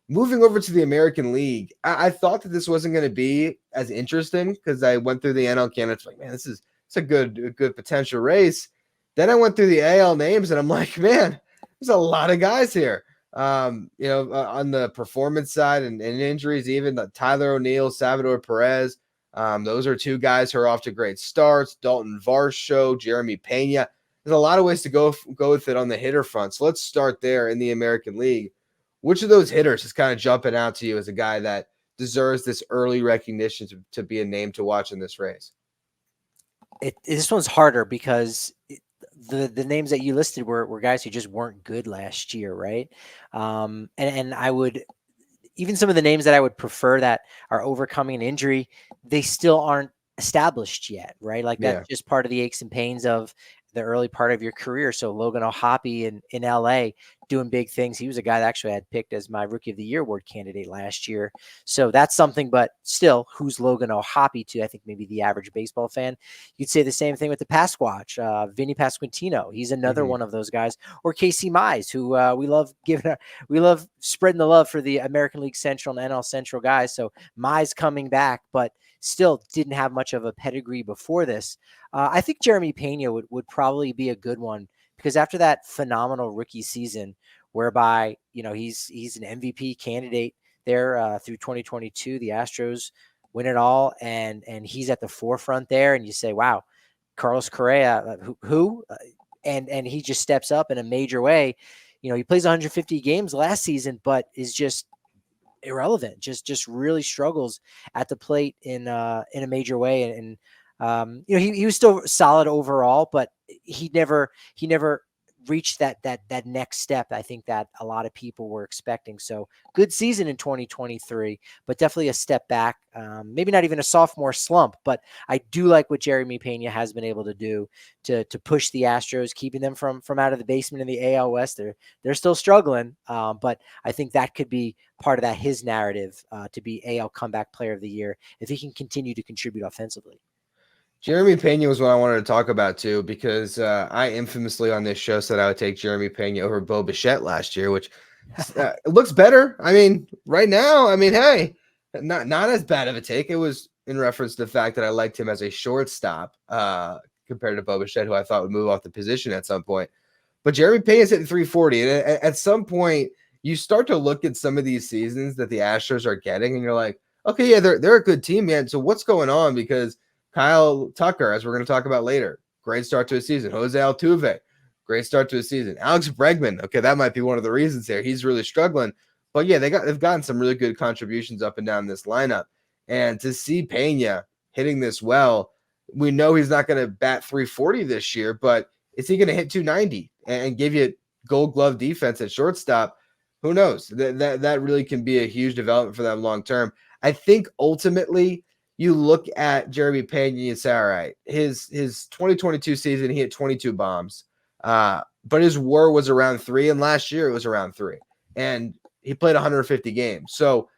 moving over to the American League, I thought that this wasn't going to be as interesting because I went through the NL candidates like, man, it's a good potential race. Then I went through the AL names and I'm like, man, there's a lot of guys here. On the performance side and injuries, even the Tyler O'Neill, Salvador Perez. Those are two guys who are off to great starts. Dalton Varsho, Jeremy Pena. There's a lot of ways to go with it on the hitter front. So let's start there in the American League. Which of those hitters is kind of jumping out to you as a guy that deserves this early recognition to be a name to watch in this race? This one's harder because the names that you listed were guys who just weren't good last year, right? And I would, even some of the names that I would prefer that are overcoming an injury, they still aren't established yet, right? Like Yeah. that's just part of the aches and pains of the early part of your career. So Logan O'Hoppe in LA doing big things. He was a guy that actually I had picked as my Rookie of the Year award candidate last year. So that's something, but still, who's Logan O'Hoppe to, I think, maybe the average baseball fan? You'd say the same thing with the Pasquatch, Vinny Pasquantino. He's another one of those guys. Or Casey Mize, who we love we love spreading the love for the American League Central and NL Central guys. So Mize coming back, but still didn't have much of a pedigree before this. I think Jeremy Pena would probably be a good one because after that phenomenal rookie season, whereby he's an MVP candidate there through 2022, the Astros win it all, and he's at the forefront there, and you say, wow, Carlos Correa, who, and he just steps up in a major way. He plays 150 games last season, but is just irrelevant. Just really struggles at the plate in a major way, and he was still solid overall, but he never reached that next step. I think that a lot of people were expecting. So good season in 2023, but definitely a step back. Maybe not even a sophomore slump, but I do like what Jeremy Pena has been able to do to push the Astros, keeping them from out of the basement in the AL West. They're still struggling, but I think that could be part of that his narrative to be AL Comeback Player of the Year if he can continue to contribute offensively. Jeremy Pena was what I wanted to talk about too, because I infamously on this show said I would take Jeremy Pena over Bo Bichette last year, which looks better. I mean, right now, hey, not as bad of a take. It was in reference to the fact that I liked him as a shortstop compared to Bo Bichette, who I thought would move off the position at some point. But Jeremy Pena's hitting 340, and at some point, you start to look at some of these seasons that the Astros are getting, and you're like, okay, yeah, they're a good team, man. So what's going on? Because Kyle Tucker, as we're going to talk about later, great start to his season. Jose Altuve, great start to his season. Alex Bregman, okay, that might be one of the reasons there. He's really struggling. But yeah, they've gotten some really good contributions up and down this lineup. And to see Pena hitting this well, we know he's not going to bat 340 this year, but is he going to hit 290 and give you Gold Glove defense at shortstop? Who knows? That really can be a huge development for them long term. I think ultimately you look at Jeremy Pena and you say, all right, his 2022 season, he hit 22 bombs, but his WAR was around 3, and last year it was around 3, and he played 150 games. So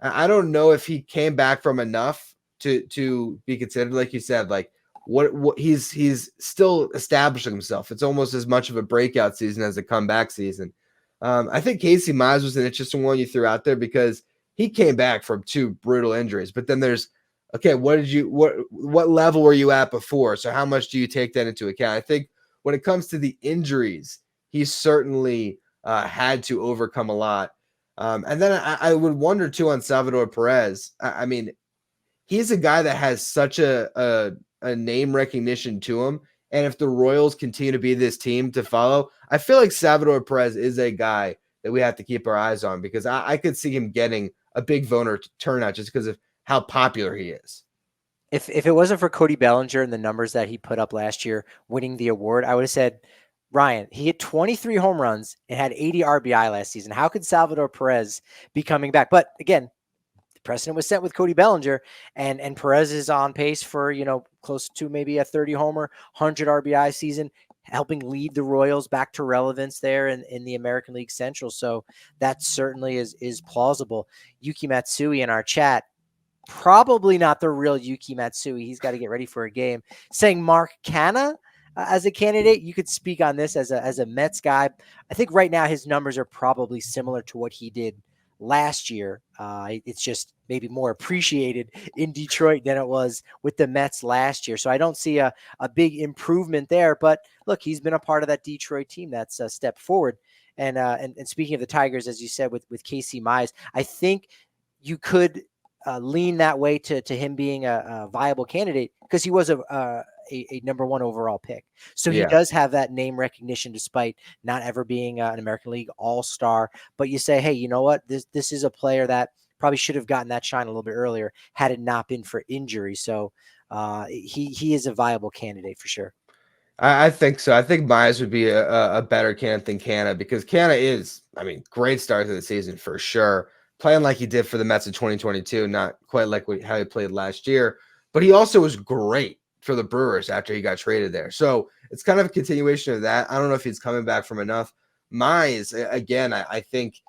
I don't know if he came back from enough to be considered, like you said, like what he's still establishing himself. It's almost as much of a breakout season as a comeback season. I think Casey Mize was an interesting one you threw out there because he came back from 2 brutal injuries, but then there's, okay, what level were you at before? So how much do you take that into account? I think when it comes to the injuries, he's certainly had to overcome a lot. And then I would wonder too on Salvador Perez. I mean, he's a guy that has such a name recognition to him. And if the Royals continue to be this team to follow, I feel like Salvador Perez is a guy that we have to keep our eyes on because I could see him getting a big voter turnout just because of how popular he is. If it wasn't for Cody Bellinger and the numbers that he put up last year, winning the award, I would have said, Ryan, he hit 23 home runs and had 80 RBI last season. How could Salvador Perez be coming back? But again, the precedent was set with Cody Bellinger, and Perez is on pace for, close to maybe a 30 homer, 100 RBI season, helping lead the Royals back to relevance there in the American League Central. So that certainly is plausible. Yuki Matsui in our chat, probably not the real Yuki Matsui. He's got to get ready for a game. Saying Mark Canha as a candidate. You could speak on this as a Mets guy. I think right now his numbers are probably similar to what he did last year. It's just maybe more appreciated in Detroit than it was with the Mets last year. So I don't see a big improvement there. But look, he's been a part of that Detroit team that's a step forward. And speaking of the Tigers, as you said, with Casey Mize, I think you could lean that way to him being a viable candidate because he was a number one overall pick. So he Yeah. does have that name recognition despite not ever being an American League All-Star. But you say, hey, you know what? This is a player that probably should have gotten that shine a little bit earlier had it not been for injury. So he is a viable candidate for sure. I think so. I think Myers would be a better candidate than Canna because Canna is, I mean, great start to the season for sure. Playing like he did for the Mets in 2022, not quite like how he played last year, but he also was great for the Brewers after he got traded there. So it's kind of a continuation of that. I don't know if he's coming back from enough. Myers, again, I think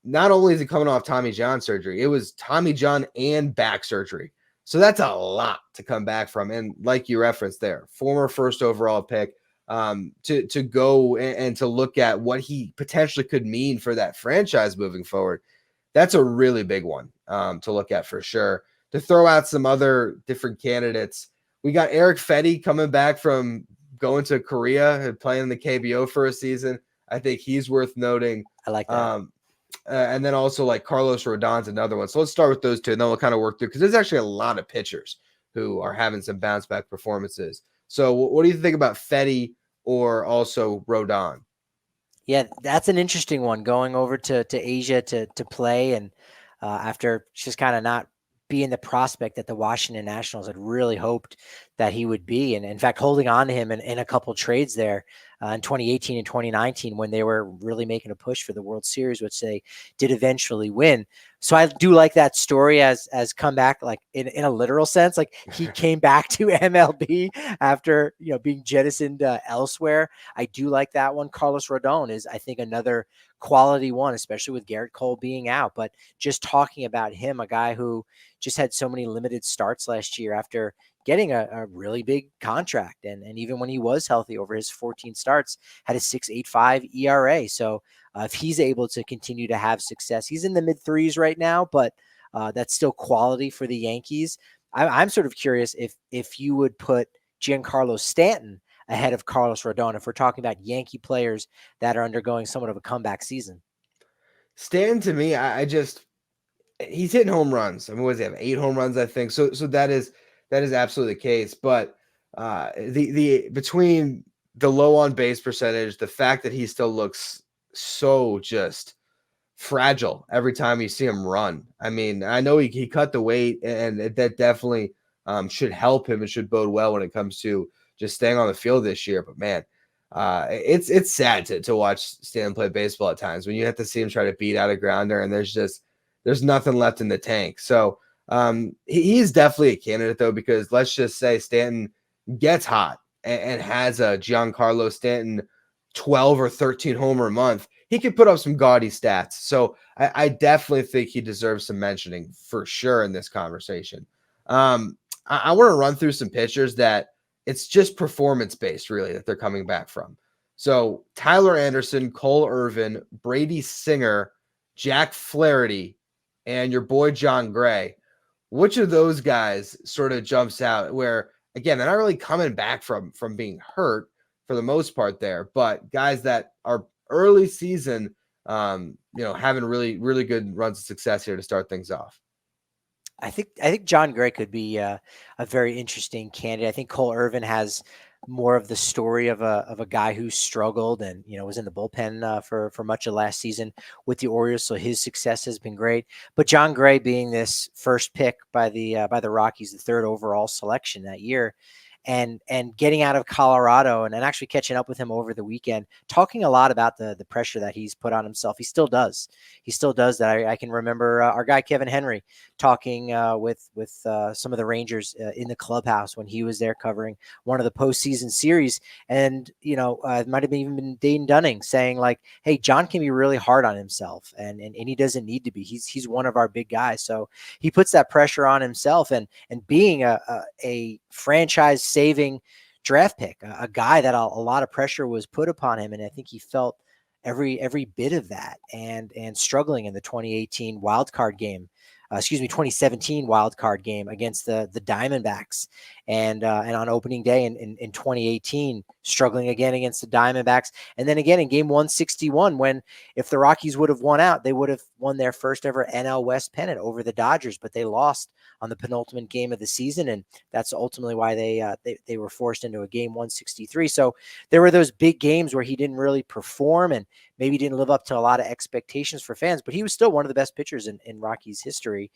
not only is he coming off Tommy John surgery, it was Tommy John and back surgery. So that's a lot to come back from. And like you referenced there, former first overall pick, to go and to look at what he potentially could mean for that franchise moving forward. That's a really big one to look at for sure. To throw out some other different candidates, we got Eric Fetty coming back from going to Korea and playing the KBO for a season. I think he's worth noting. I like that. And then also like Carlos Rodon's another one. So let's start with those two, and then we'll kind of work through because there's actually a lot of pitchers who are having some bounce back performances. So what do you think about Fetty or also Rodon? Yeah, that's an interesting one. Going over to Asia to play, and after just kind of not being the prospect that the Washington Nationals had really hoped that he would be, and in fact, holding on to him in a couple trades there in 2018 and 2019 when they were really making a push for the World Series, which they did eventually win. So I do like that story as come back, like in a literal sense, like he came back to MLB after being jettisoned elsewhere. I do like that one. Carlos Rodon is, I think, another quality one, especially with Garrett Cole being out. But just talking about him, a guy who just had so many limited starts last year after getting a really big contract. And even when he was healthy over his 14 starts, had a 6.85 ERA. So if he's able to continue to have success, he's in the mid threes right now, but that's still quality for the Yankees. I'm sort of curious if you would put Giancarlo Stanton ahead of Carlos Rodon if we're talking about Yankee players that are undergoing somewhat of a comeback season. Stanton to me, I just he's hitting home runs. I mean, what does he have? 8 home runs, I think. So that is absolutely the case. But the between the low on base percentage, the fact that he still looks so just fragile every time you see him run. I mean, I know he cut the weight, and that definitely should help him and should bode well when it comes to just staying on the field this year. But man, it's sad to watch Stan play baseball at times when you have to see him try to beat out a grounder, and there's nothing left in the tank. So he's definitely a candidate though, because let's just say Stanton gets hot and has a Giancarlo Stanton 12 or 13 homer month, he could put up some gaudy stats. So I definitely think he deserves some mentioning for sure in this conversation. I want to run through some pitchers that it's just performance based, really, that they're coming back from. So Tyler Anderson, Cole Irvin, Brady Singer, Jack Flaherty, and your boy John Gray. Which of those guys sort of jumps out where, again, they're not really coming back from being hurt for the most part there, but guys that are early season, having really, really good runs of success here to start things off. I think John Gray could be a very interesting candidate. I think Cole Irvin has more of the story of a guy who struggled and was in the bullpen for much of last season with the Orioles, so his success has been great. But John Gray being this first pick by the Rockies, the third overall selection that year, and getting out of Colorado and actually catching up with him over the weekend, talking a lot about the pressure that he's put on himself. He still does that. I can remember our guy Kevin Henry talking with some of the Rangers in the clubhouse when he was there covering one of the postseason series, and it might have even been Dane Dunning saying like, "Hey, John can be really hard on himself, and he doesn't need to be. He's one of our big guys." So he puts that pressure on himself, and being a franchise saving draft pick, a guy that a lot of pressure was put upon him, and I think he felt every bit of that, and struggling in the 2018 wild card game. 2017 wild card game against the Diamondbacks, and on opening day in 2018, struggling again against the Diamondbacks, and then again in game 161, when if the Rockies would have won out, they would have won their first ever NL West pennant over the Dodgers, but they lost on the penultimate game of the season, and that's ultimately why they were forced into a game 163. So there were those big games where he didn't really perform and maybe didn't live up to a lot of expectations for fans, but he was still one of the best pitchers in Rockies history.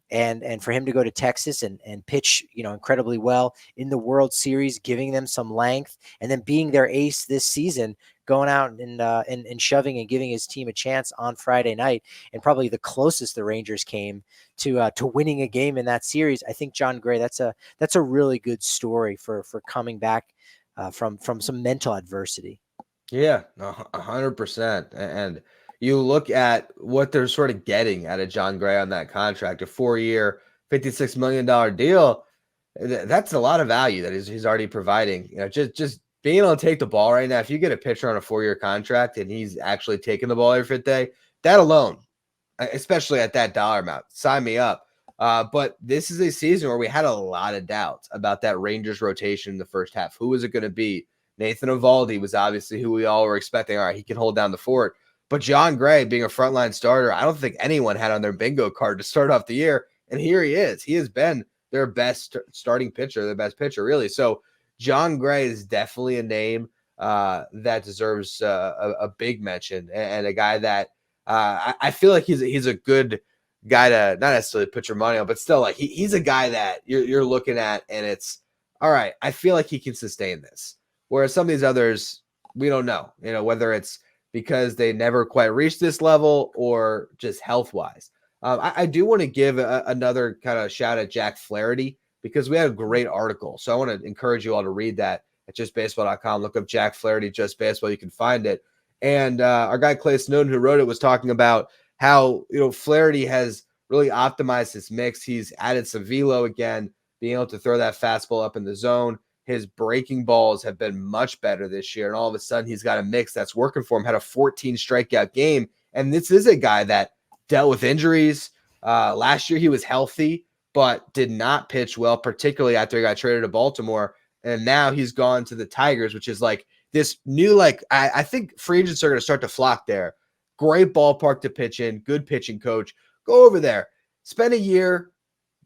And for him to go to Texas and pitch, incredibly well in the World Series, giving them some length, and then being their ace this season, going out and shoving and giving his team a chance on Friday night, and probably the closest the Rangers came to winning a game in that series. I think Jon Gray, that's a really good story for coming back from some mental adversity. Yeah, 100%. And you look at what they're sort of getting out of Jon Gray on that contract, a 4-year, $56 million deal. That's a lot of value that he's already providing. Just being able to take the ball right now. If you get a pitcher on a 4-year contract and he's actually taking the ball every fifth day, that alone, especially at that dollar amount, sign me up. But this is a season where we had a lot of doubts about that Rangers rotation in the first half. Who was it going to be? Nathan Eovaldi was obviously who we all were expecting. All right, he can hold down the fort. But Jon Gray, being a frontline starter, I don't think anyone had on their bingo card to start off the year. And here he is. He has been their best starting pitcher, their best pitcher, really. So Jon Gray is definitely a name that deserves a big mention, and a guy that I feel like he's a good guy to not necessarily put your money on, but still, like he's a guy that you're looking at, and it's all right. I feel like he can sustain this. Whereas some of these others, we don't know, whether it's because they never quite reached this level or just health-wise. I do want to give another kind of shout at Jack Flaherty, because we had a great article. So I want to encourage you all to read that at justbaseball.com. Look up Jack Flaherty, Just Baseball. You can find it. And our guy Clay Snowden, who wrote it, was talking about how, Flaherty has really optimized his mix. He's added some velo again, being able to throw that fastball up in the zone. His breaking balls have been much better this year. And all of a sudden, he's got a mix that's working for him, had a 14 strikeout game. And this is a guy that dealt with injuries. Last year, he was healthy, but did not pitch well, particularly after he got traded to Baltimore. And now he's gone to the Tigers, which is like this new, I think free agents are going to start to flock there. Great ballpark to pitch in, good pitching coach. Go over there, spend a year,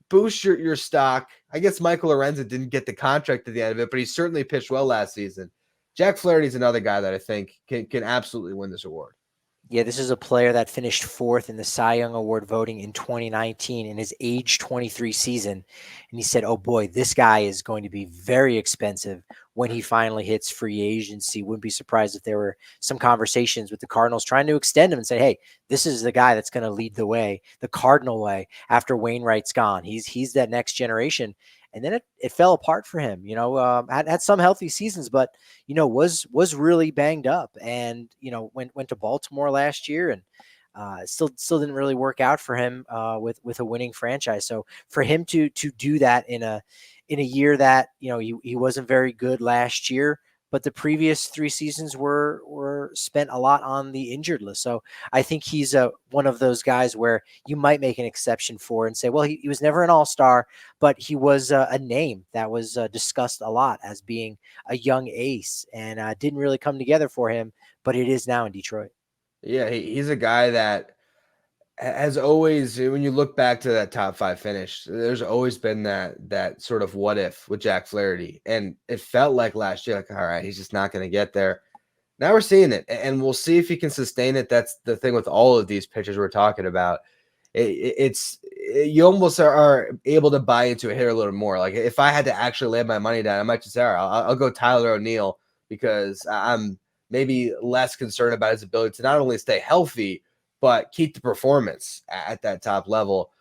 boost your stock. I guess Michael Lorenzen didn't get the contract at the end of it, but he certainly pitched well last season. Jack Flaherty is another guy that I think can absolutely win this award. Yeah, this is a player that finished 4th in the Cy Young Award voting in 2019 in his age 23 season. And he said, oh boy, this guy is going to be very expensive when he finally hits free agency. Wouldn't be surprised if there were some conversations with the Cardinals trying to extend him and say, hey, this is the guy that's going to lead the way, the Cardinal way, after Wainwright's gone. He's that next generation. And then it fell apart for him, had some healthy seasons, but, was really banged up, and, went to Baltimore last year, and still didn't really work out for him with a winning franchise. So for him to do that in a year that, he wasn't very good last year, but the previous 3 seasons were spent a lot on the injured list. So I think he's one of those guys where you might make an exception for and say, well, he was never an all-star, but he was a name that was discussed a lot as being a young ace, and didn't really come together for him, but it is now in Detroit. Yeah, he's a guy that has always, when you look back to that top 5 finish, there's always been that sort of what if with Jack Flaherty. And it felt like last year, all right, he's just not going to get there. Now we're seeing it, and we'll see if he can sustain it. That's the thing with all of these pitchers we're talking about. You almost are able to buy into a hitter a little more. Like if I had to actually lay my money down, I might just say, all right, I'll go Tyler O'Neill, because I'm maybe less concerned about his ability to not only stay healthy, but keep the performance at that top level.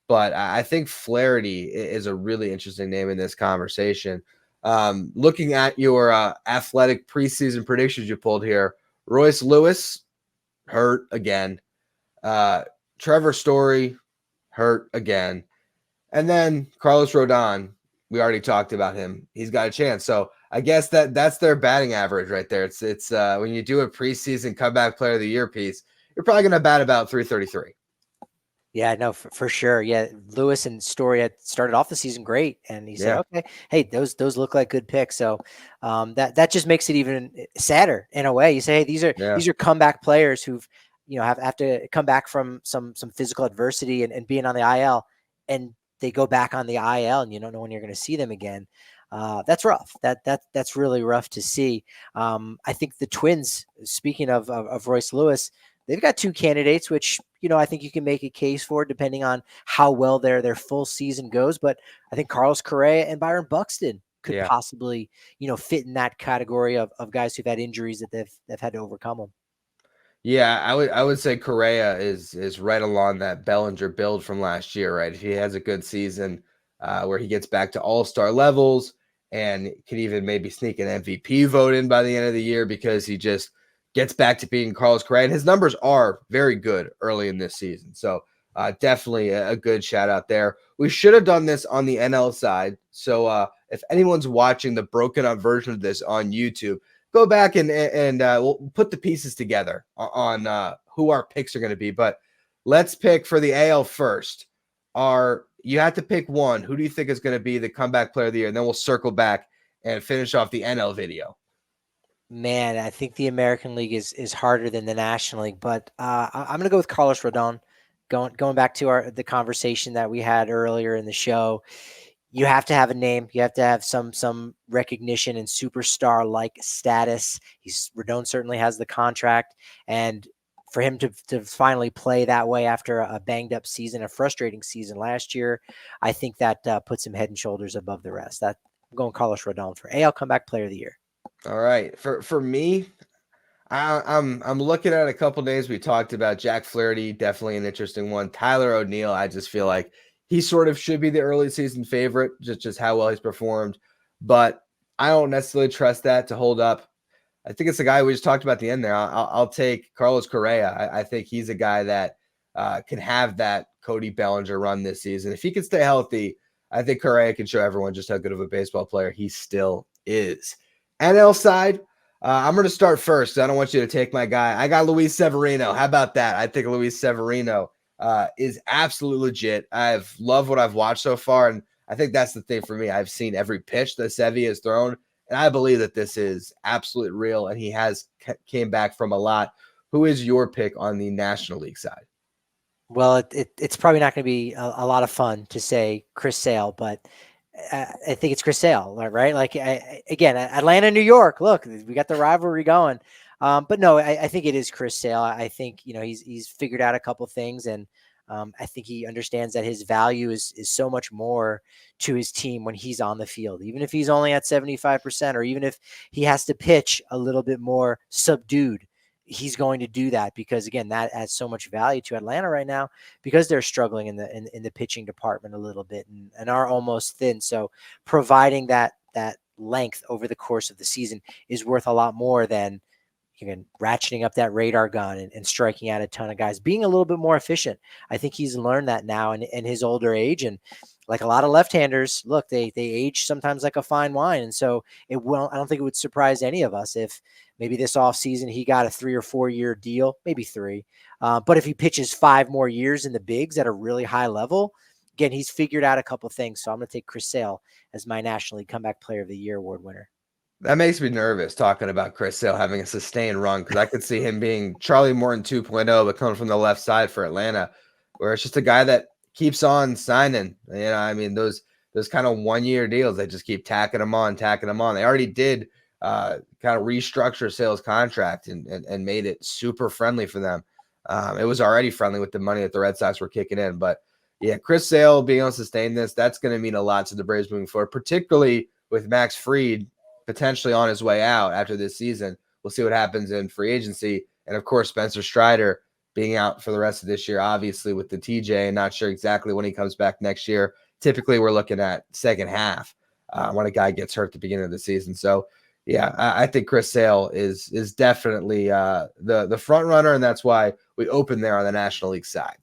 But I think Flaherty is a really interesting name in this conversation. Looking at your athletic preseason predictions you pulled here, Royce Lewis, hurt again. Trevor Story, hurt again. And then Carlos Rodon, we already talked about him. He's got a chance. So I guess that's their batting average right there. It's when you do a preseason comeback player of the year piece, you're probably going to bat about 333. Yeah, no, for sure. Yeah, Lewis and Story had started off the season great, and he said, Yeah. "Okay, hey, those look like good picks." So that just makes it even sadder in a way. You say, "Hey, Yeah. these are comeback players who've have to come back from some physical adversity and being on the IL, and they go back on the IL, and you don't know when you're going to see them again." That's rough. That's really rough to see. I think the Twins, speaking of Royce Lewis, they've got two candidates, which I think you can make a case for depending on how well their full season goes. But I think Carlos Correa and Byron Buxton could Yeah. possibly fit in that category of guys who've had injuries that they've had to overcome them. Yeah, I would say Correa is right along that Bellinger build from last year, right? If he has a good season where he gets back to all-star levels and could even maybe sneak an MVP vote in by the end of the year because he just gets back to being Carlos Correa. And his numbers are very good early in this season. So definitely a good shout out there. We should have done this on the NL side. So if anyone's watching the broken up version of this on YouTube, go back and we'll put the pieces together on who our picks are going to be. But let's pick for the AL first. You have to pick one. Who do you think is going to be the comeback player of the year? And then we'll circle back and finish off the NL video. Man, I think the American League is harder than the National League, but I'm going to go with Carlos Rodon. Going back to the conversation that we had earlier in the show, you have to have a name. You have to have some recognition and superstar like status. Rodon certainly has the contract, and for him to finally play that way after a banged up season, a frustrating season last year, I think that puts him head and shoulders above the rest. I'm going Carlos Rodon for AL Comeback Player of the Year. All right, for me, I'm looking at a couple names. We talked about Jack Flaherty, definitely an interesting one. Tyler O'Neill, I just feel like he sort of should be the early season favorite, just how well he's performed. But I don't necessarily trust that to hold up. I think it's the guy we just talked about at the end there. I'll take Carlos Correa. I think he's a guy that can have that Cody Bellinger run this season. If he can stay healthy, I think Correa can show everyone just how good of a baseball player he still is. NL side, I'm going to start first. I don't want you to take my guy. I got Luis Severino. How about that? I think Luis Severino is absolutely legit. I've loved what I've watched so far, and I think that's the thing for me. I've seen every pitch that Sevy has thrown, and I believe that this is absolutely real, and he has came back from a lot. Who is your pick on the National League side? Well, it's probably not going to be a lot of fun to say Chris Sale, but I think it's Chris Sale, right? Like again, Atlanta, New York. Look, we got the rivalry going. But no, I think it is Chris Sale. I think he's figured out a couple things, and I think he understands that his value is so much more to his team when he's on the field, even if he's only at 75%, or even if he has to pitch a little bit more subdued. He's going to do that because again, that adds so much value to Atlanta right now because they're struggling in the pitching department a little bit and are almost thin. So providing that length over the course of the season is worth a lot more than ratcheting up that radar gun and striking out a ton of guys, being a little bit more efficient. I think he's learned that now in his older age. And like a lot of left-handers, look, they age sometimes like a fine wine. And so I don't think it would surprise any of us if maybe this offseason he got a 3 or 4 year deal, maybe 3. But if he pitches 5 more years in the bigs at a really high level, again, he's figured out a couple things. So I'm going to take Chris Sale as my National League Comeback Player of the Year award winner. That makes me nervous talking about Chris Sale having a sustained run because I could see him being Charlie Morton 2.0, but coming from the left side for Atlanta, where it's just a guy that keeps on signing. I mean, those kind of 1 year deals, they just keep tacking them on. They already did kind of restructure Sale's contract and made it super friendly for them. It was already friendly with the money that the Red Sox were kicking in. But yeah, Chris Sale being able to sustain this, that's going to mean a lot to the Braves moving forward, particularly with Max Fried potentially on his way out after this season. We'll see what happens in free agency. And of course, Spencer Strider being out for the rest of this year, obviously with the TJ and not sure exactly when he comes back next year. Typically, we're looking at second half when a guy gets hurt at the beginning of the season. So yeah, I think Chris Sale is definitely the front runner. And that's why we open there on the National League side.